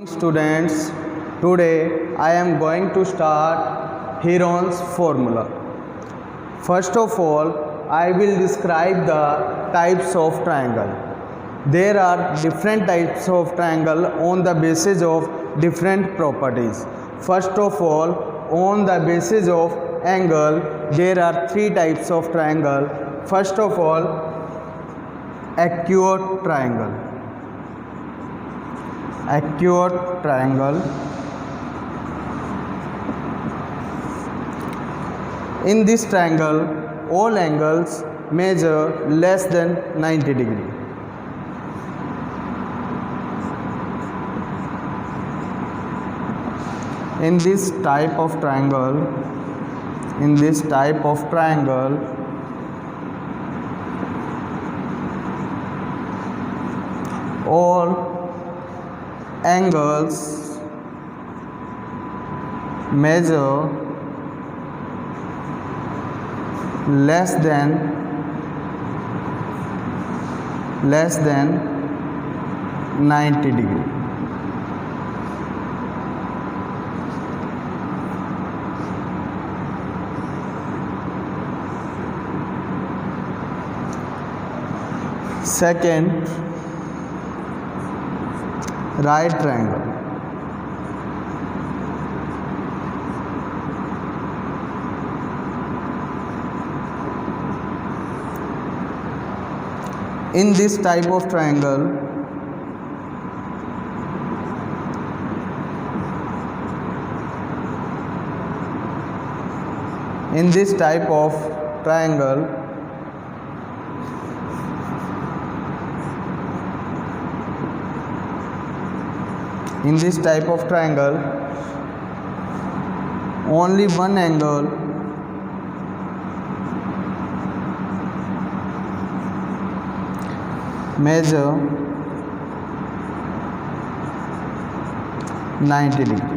Students, today I am going to start Heron's formula. First of all, I will describe the types of triangle. There are different types of triangle on the basis of different properties. First of all, on the basis of angle, there are three types of triangle. First of all, acute triangle. Acute triangle. In this triangle, all angles measure less than 90 degree. In this type of triangle, all angles measure less than 90 degree. Second, right triangle. In this type of triangle, only one angle measure 90 degree.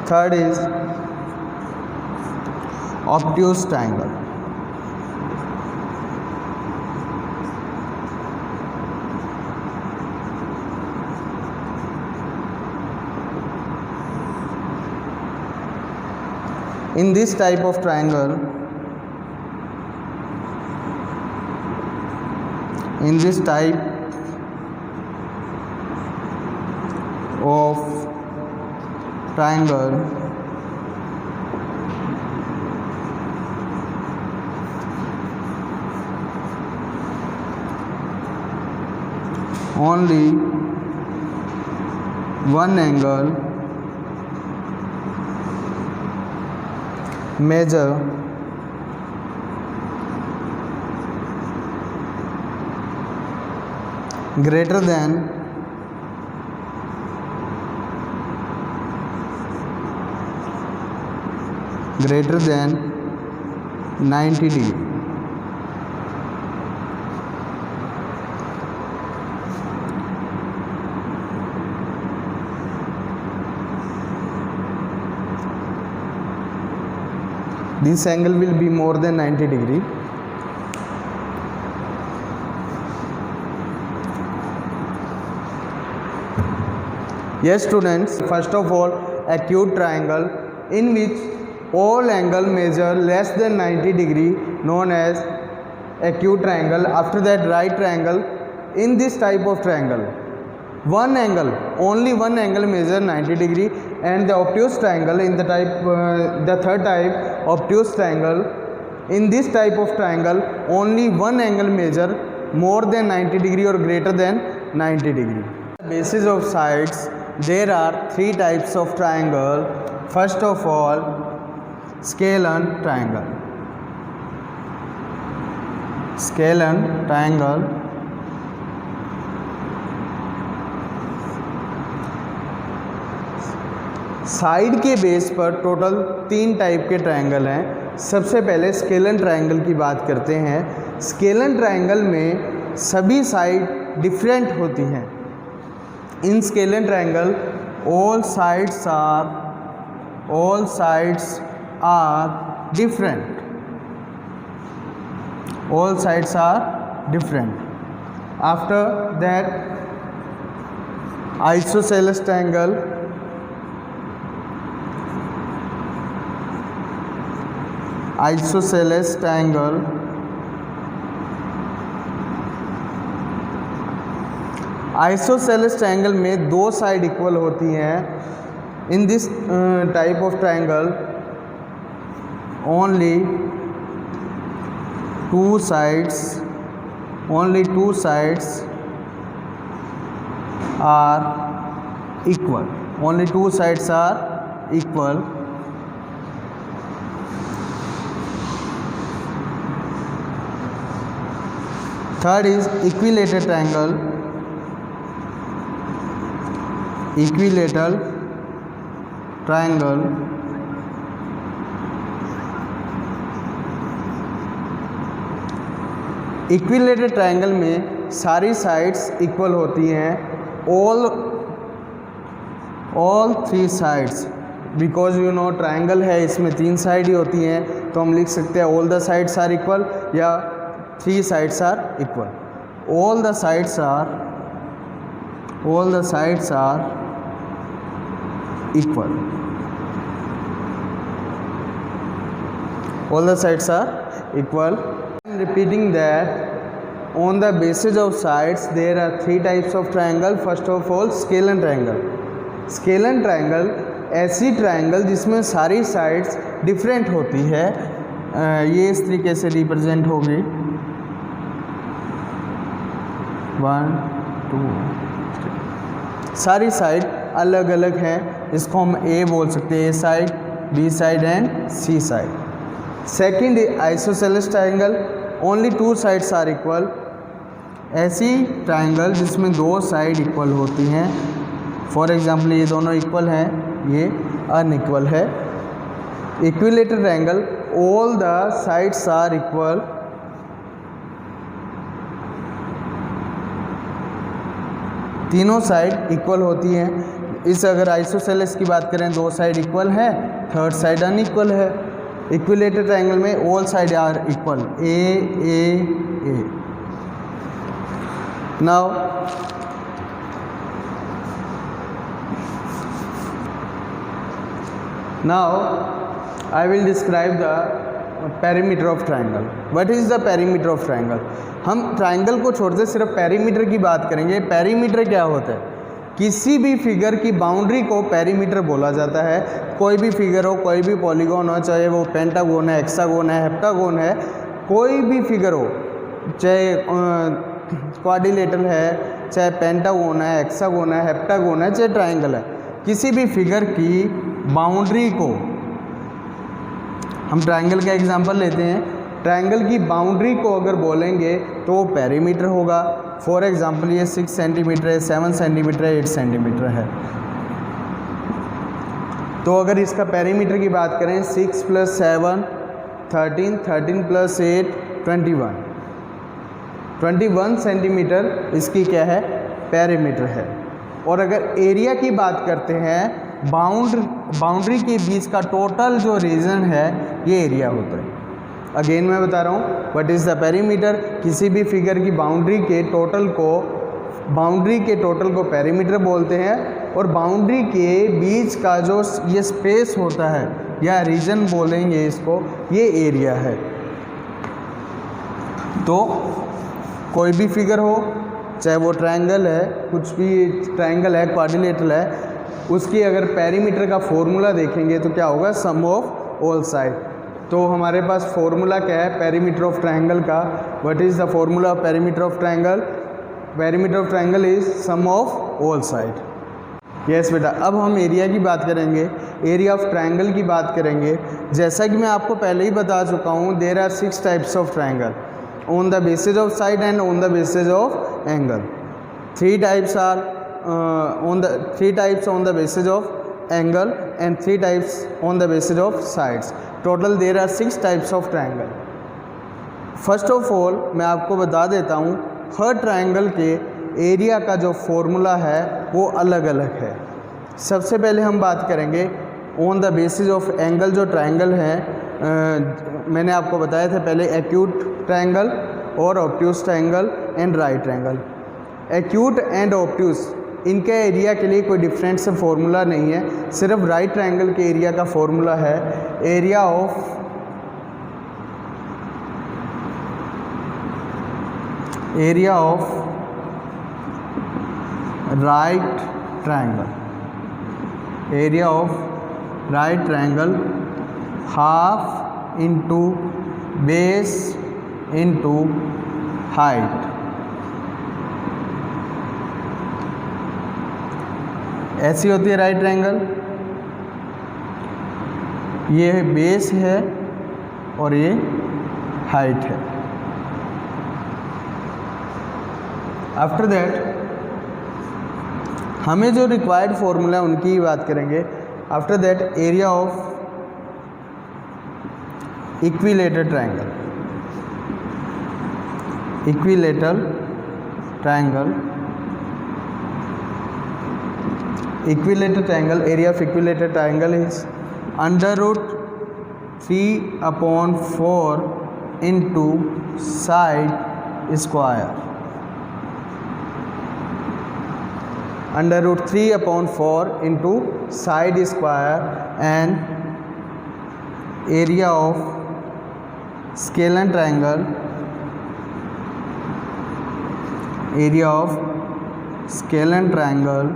Third is obtuse triangle. In this type of triangle, only one angle measure greater than 90 degree. This angle will be more than 90 degree. Yes students, first of all, acute triangle in which all angle measure less than 90 degree known as acute triangle. After that, right triangle. In this type of triangle, only one angle measure 90 degree, and the obtuse triangle in the third type, obtuse triangle. In this type of triangle, only one angle measure more than 90 degree or greater than 90 degree. Basis of sides, there are three types of triangle. First of all, scalene triangle. Scalene triangle side के base पर total तीन type के triangle हैं। सबसे पहले scalene triangle की बात करते हैं। स्केलन ट्रायंगल में सभी साइड डिफरेंट होती हैं। In scalene triangle all sides are different. All sides are different. After that, isosceles triangle. Isosceles triangle. Isosceles triangle में दो साइड इक्वल होती हैं. In this type of triangle only two sides are equal. Only two sides are equal. Third is equilateral triangle. Equilateral triangle. Equilateral triangle में सारी sides equal होती हैं. All three sides, because you know triangle है, इसमें तीन side ही होती हैं, तो हम लिख सकते हैं all the sides are equal या three sides are equal. All the sides are equal. All the sides are equal. I am repeating that on the basis of sides there are three types of triangle. First of all, scalene triangle. Scalene triangle ऐसी triangle जिसमें सारी sides different होती है. ये इस तरीके से represent होगी. 1 2 सारी साइड अलग अलग हैं. इसको हम ए बोल सकते हैं, A side, B side and C side. Second isosceles triangle, only two sides are equal. ऐसी ट्रायंगल जिसमें दो साइड इक्वल होती हैं. फॉर एग्जांपल ये दोनों इक्वल हैं, ये अनइक्वल है. Equilateral triangle, all the sides are equal. तीनों साइड इक्वल होती हैं. इस अगर आइसोसेलेस की बात करें, दो साइड इक्वल है, थर्ड साइड अनइक्वल है. इक्विलेटरल ट्रायंगल में all side are equal, A. Now I will describe the perimeter of triangle. What is the perimeter of triangle? हम ट्रायंगल को छोड़ते सिर्फ पेरीमीटर की बात करेंगे. पेरीमीटर क्या होता है? किसी भी फिगर की बाउंड्री को पेरीमीटर बोला जाता है. कोई भी फिगर हो, कोई भी पॉलीगॉन हो, चाहे वो पेंटागोन है, हेक्सागोन है, हेप्टागोन है, कोई भी फिगर हो, चाहे क्वाड्रिलेटरल है, चाहे पेंटागोन है, हेक्सागोन है, हेप्टागोन है, चाहे ट्रायंगल है, किसी भी फिगर की बाउंड्री को, हम ट्रायंगल का एग्जांपल लेते हैं, ट्रायंगल की बाउंड्री को अगर बोलेंगे तो वो पेरीमीटर होगा. फॉर एग्जांपल ये 6 सेंटीमीटर है, 7 सेंटीमीटर है, 8 सेंटीमीटर है. तो अगर इसका पेरीमीटर की बात करें, 6 + 7 13, 13 + 8 21 सेंटीमीटर इसकी क्या है? पेरीमीटर है. और अगर एरिया की बात करते हैं, बाउंड्री के बीच का टोटल जो रीजन है, ये एरिया होता है. अगेन मैं बता रहा हूँ, व्हाट इज़ द पेरीमीटर? किसी भी फिगर की बाउंड्री के टोटल को पेरीमीटर बोलते हैं. और बाउंड्री के बीच का जो ये स्पेस होता है या रीजन बोलेंगे इसको, ये एरिया है. तो कोई भी फिगर हो, चाहे वो ट्रायंगल है, कुछ भी ट्रायंगल है, क्वाड्रिलेटरल है, उसकी अगर पेरीमीटर का फॉर्मूला देखेंगे तो क्या होगा? Sum of all side. तो हमारे पास फॉर्मूला क्या है पेरीमीटर ऑफ ट्रायंगल का? What is the formula of perimeter of triangle? Perimeter of triangle is sum of all side. Yes बेटा. अब हम एरिया की बात करेंगे, एरिया ऑफ ट्रायंगल की बात करेंगे. जैसा कि मैं आपको पहले ही बता चुका हूँ, there are 6 types of triangle on the basis of side and on the basis of angle. Three types on the basis of angle and 3 types on the basis of sides. Total there are 6 types of triangle. First of all मैं आपको बता देता हूँ, हर triangle के area का जो formula है वो अलग अलग है. सबसे पहले हम बात करेंगे on the basis of angle. जो ट्रायंगल है मैंने आपको बताया था पहले, एक्यूट ट्रायंगल और obtuse triangle and right triangle. Acute and obtuse इनके एरिया के लिए कोई डिफरेंट से फॉर्मूला नहीं है, सिर्फ राइट ट्रायंगल के एरिया का फॉर्मूला है area of right triangle, area of right triangle half into base into height. ऐसी होती है राइट ट्रायंगल। ये बेस है और ये हाइट है। आफ्टर दैट हमें जो रिक्वायर्ड फॉर्मूला है उनकी ही बात करेंगे। After that area of equilateral triangle, equilateral triangle, equilateral triangle, area of equilateral triangle is under root 3/4 into side square, under root 3/4 into side square, and area of scalene triangle, area of scalene triangle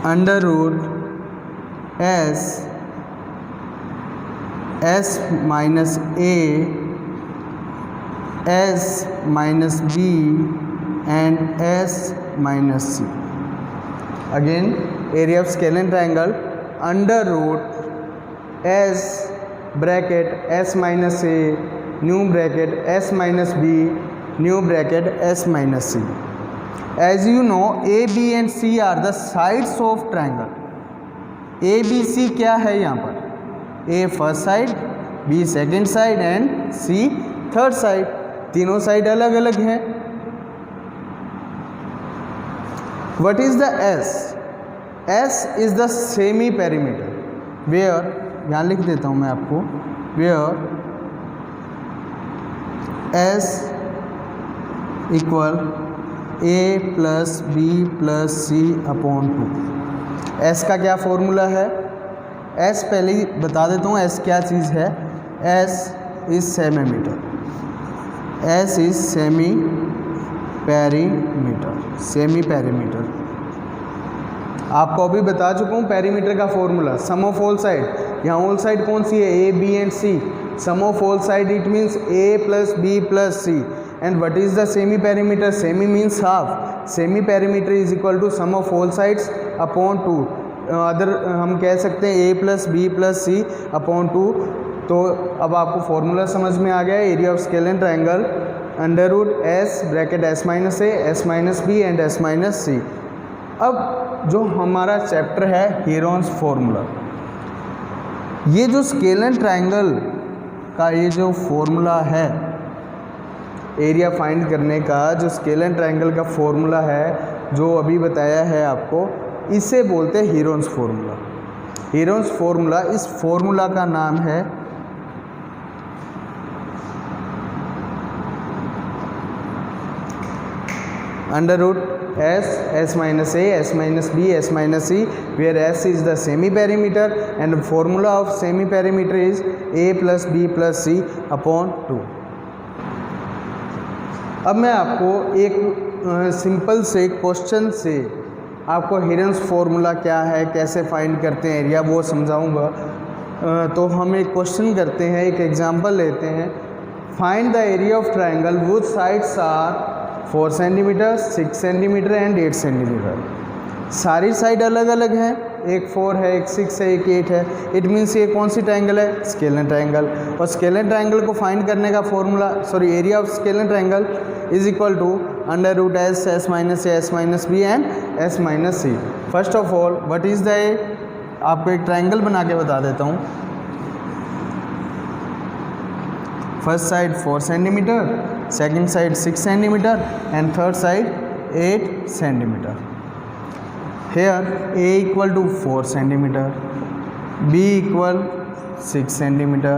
under root s minus a, s minus b and s minus c. Again, area of scalene triangle under root s bracket s minus a, new bracket s minus b, new bracket s minus c. As you know, A, B and C are the sides of triangle. A, B, C क्या है यहाँ पर? A first side, B second side and C third side. तीनों side अलग अलग हैं। What is the S? S is the semi perimeter where, यहाँ लिख देता हूँ मैं आपको, where S equal a plus B plus C upon 2। S का क्या फॉर्मूला है? एस पहले ही बता देता हूँ एस क्या चीज़ है। S is semimeter, S is semi perimeter, semi perimeter. आपको अभी बता चुका हूँ पेरीमीटर का formula, sum of all side. यहाँ ऑल साइड कौन सी है? A, B and C. Sum of all side it means A plus B plus C. And what is the semi perimeter? Semi means half. Semi perimeter is equal to sum of all sides upon 2. Other हम कह सकते हैं a plus B plus C upon 2। तो अब आपको formula समझ में आ गया। Area of scalene triangle under root S bracket S minus A, S minus B and S minus C. अब जो हमारा चैप्टर है हीरोन्स फॉर्मूला, ये जो स्केलेन ट्रायंगल का ये जो फॉर्मूला है एरिया फाइंड करने का, जो स्केलेन ट्रायंगल का फॉर्मूला है जो अभी बताया है आपको, इसे बोलते हैं हीरोन्स फॉर्मूला। हीरोन्स फॉर्मूला, इस फॉर्मूला का नाम है under root S, S minus A, S minus B, S minus C, where S is the semi perimeter and formula of semi perimeter is A plus B plus C upon 2। अब मैं आपको एक simple से question से आपको Heron's formula क्या है, कैसे फाइंड करते हैं एरिया, वो समझाऊंगा। तो हम एक क्वेश्चन करते हैं, एक एग्जांपल लेते हैं। Find the area of triangle which sides are 4 centimetre, 6 centimetre and 8 centimetre. सारी साइड अलग अलग हैं, एक 4 है, एक 6 है, एक 8 है। इट मीन्स ये कौन सी ट्रायंगल है? Scalene triangle. और स्केलेन ट्रायंगल को फाइंड करने का formula, sorry, area of scalene triangle is equal to under root S, S minus A, S minus B and S minus C. First of all what is the A? आपको एक triangle बना के बता देता हूँ। First side 4 centimetre, second side 6 centimetre and third side 8 centimetre. Here A equal to 4 centimeter, B equal 6 centimeter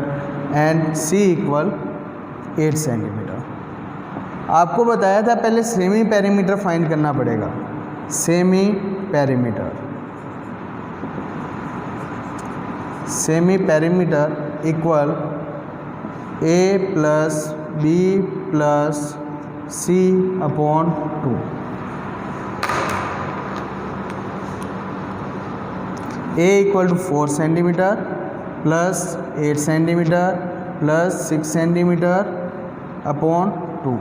and C equal 8 centimeter. आपको बताया था पहले सेमी पेरीमीटर फाइंड करना पड़ेगा. Semi perimeter equal A plus B plus C upon 2. A equal to 4 centimetre plus 8 centimetre plus 6 centimetre upon 2.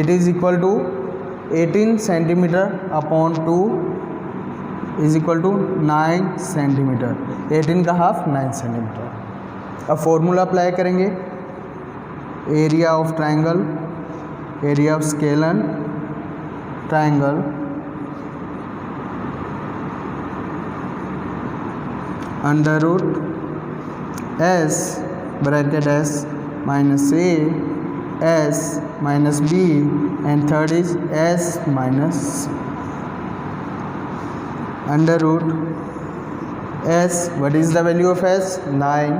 It is equal to 18 centimetre upon 2 is equal to 9 centimetre. 18 का half 9 centimetre. अब formula apply करेंगे. Area of triangle, area of scalene triangle under root S bracket S minus A S minus B and third is S minus C. Under root S, what is the value of S? 9.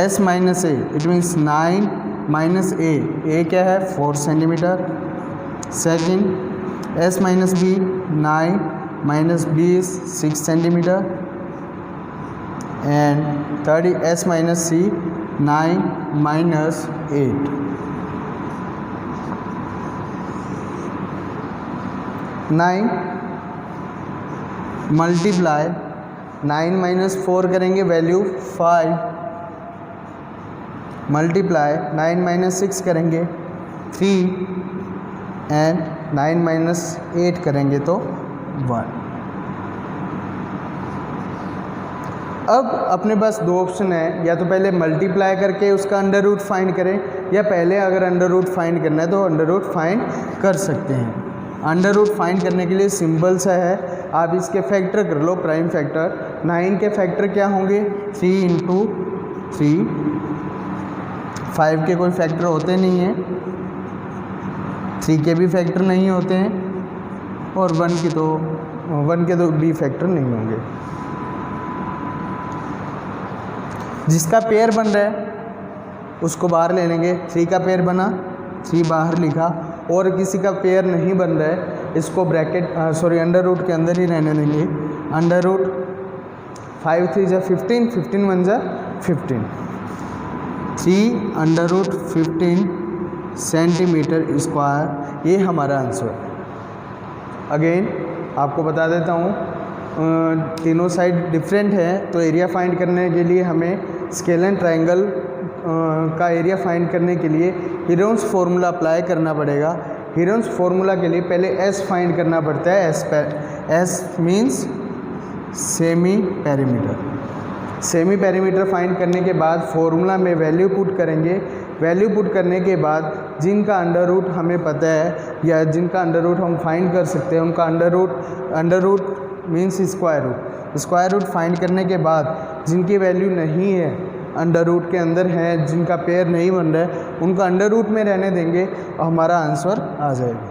S minus A, it means 9 minus A. A क्या है? 4 centimetre. Second S minus B, 9 minus B is 6 centimeter. And third is S minus C, 9 minus 8. 9 multiply 9 minus 4 करेंगे value 5. Multiply 9 minus 6 करेंगे 3 and 9 minus 8 करेंगे तो 1. अब अपने पास दो option है, या तो पहले मल्टीप्लाई करके उसका अंडर रूट फाइंड करें, या पहले अगर अंडर रूट फाइंड करना है तो अंडर रूट फाइंड कर सकते हैं. अंडर रूट फाइंड करने के लिए सिंपल सा है, आप इसके फैक्टर कर लो. प्राइम फैक्टर 9 के फैक्टर क्या होंगे? 3 इंटू 3. 5 के कोई फैक्टर होते नहीं हैं, 3 के भी फैक्टर नहीं होते हैं, और 1 के तो भी फैक्टर नहीं होंगे. जिसका पेयर बन रहा है उसको बाहर ले लेंगे. 3 का पेयर बना, 3 बाहर लिखा, और किसी का पेयर नहीं बन रहा है इसको अंडर रूट के अंदर ही रहने देंगे. अंडर रूट 5 3 जा 15, 15 1 जा 15. 3 अंडर रूट 15 सेंटीमीटर स्क्वायर, ये हमारा आंसर. अगेन आपको बता देता हूँ, तीनों साइड डिफरेंट है, तो एरिया फाइंड करने के लिए हमें स्केलन ट्रायंगल का एरिया फाइंड करने के लिए हीरोन्स फार्मूला अप्लाई करना पड़ेगा. हीरोन्स फार्मूला के लिए पहले एस फाइंड करना पड़ता है. S means semi perimeter. Semi perimeter find करने के बाद फॉर्मूला में वैल्यू पुट करेंगे. वैल्यू पुट करने के बाद जिनका अंडर रूट हमें पता है या जिनका अंडर रूट हम फाइंड कर सकते हैं उनका under root means square root. Square root find करने के बाद जिनकी वैल्यू नहीं है, अंडर रूट के अंदर है, जिनका पेयर नहीं बन रहा है, उनको अंडर रूट में रहने देंगे और हमारा आंसर आ जाएगा.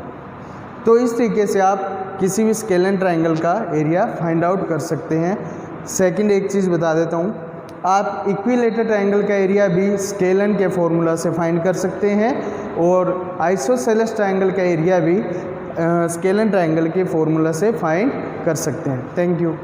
तो इस तरीके से आप किसी भी स्केलन ट्रायंगल का एरिया फाइंड आउट कर सकते हैं. सेकंड एक चीज़ बता देता हूँ, आप इक्विलेटर ट्रायंगल का एरिया भी स्केलन के फॉर्मूला से फाइंड कर सकते हैं, और आइसोसेलेस ट्रायंगल का एरिया भी स्केलन ट्रायंगल के फॉर्मूला से फाइंड कर सकते हैं. Thank you.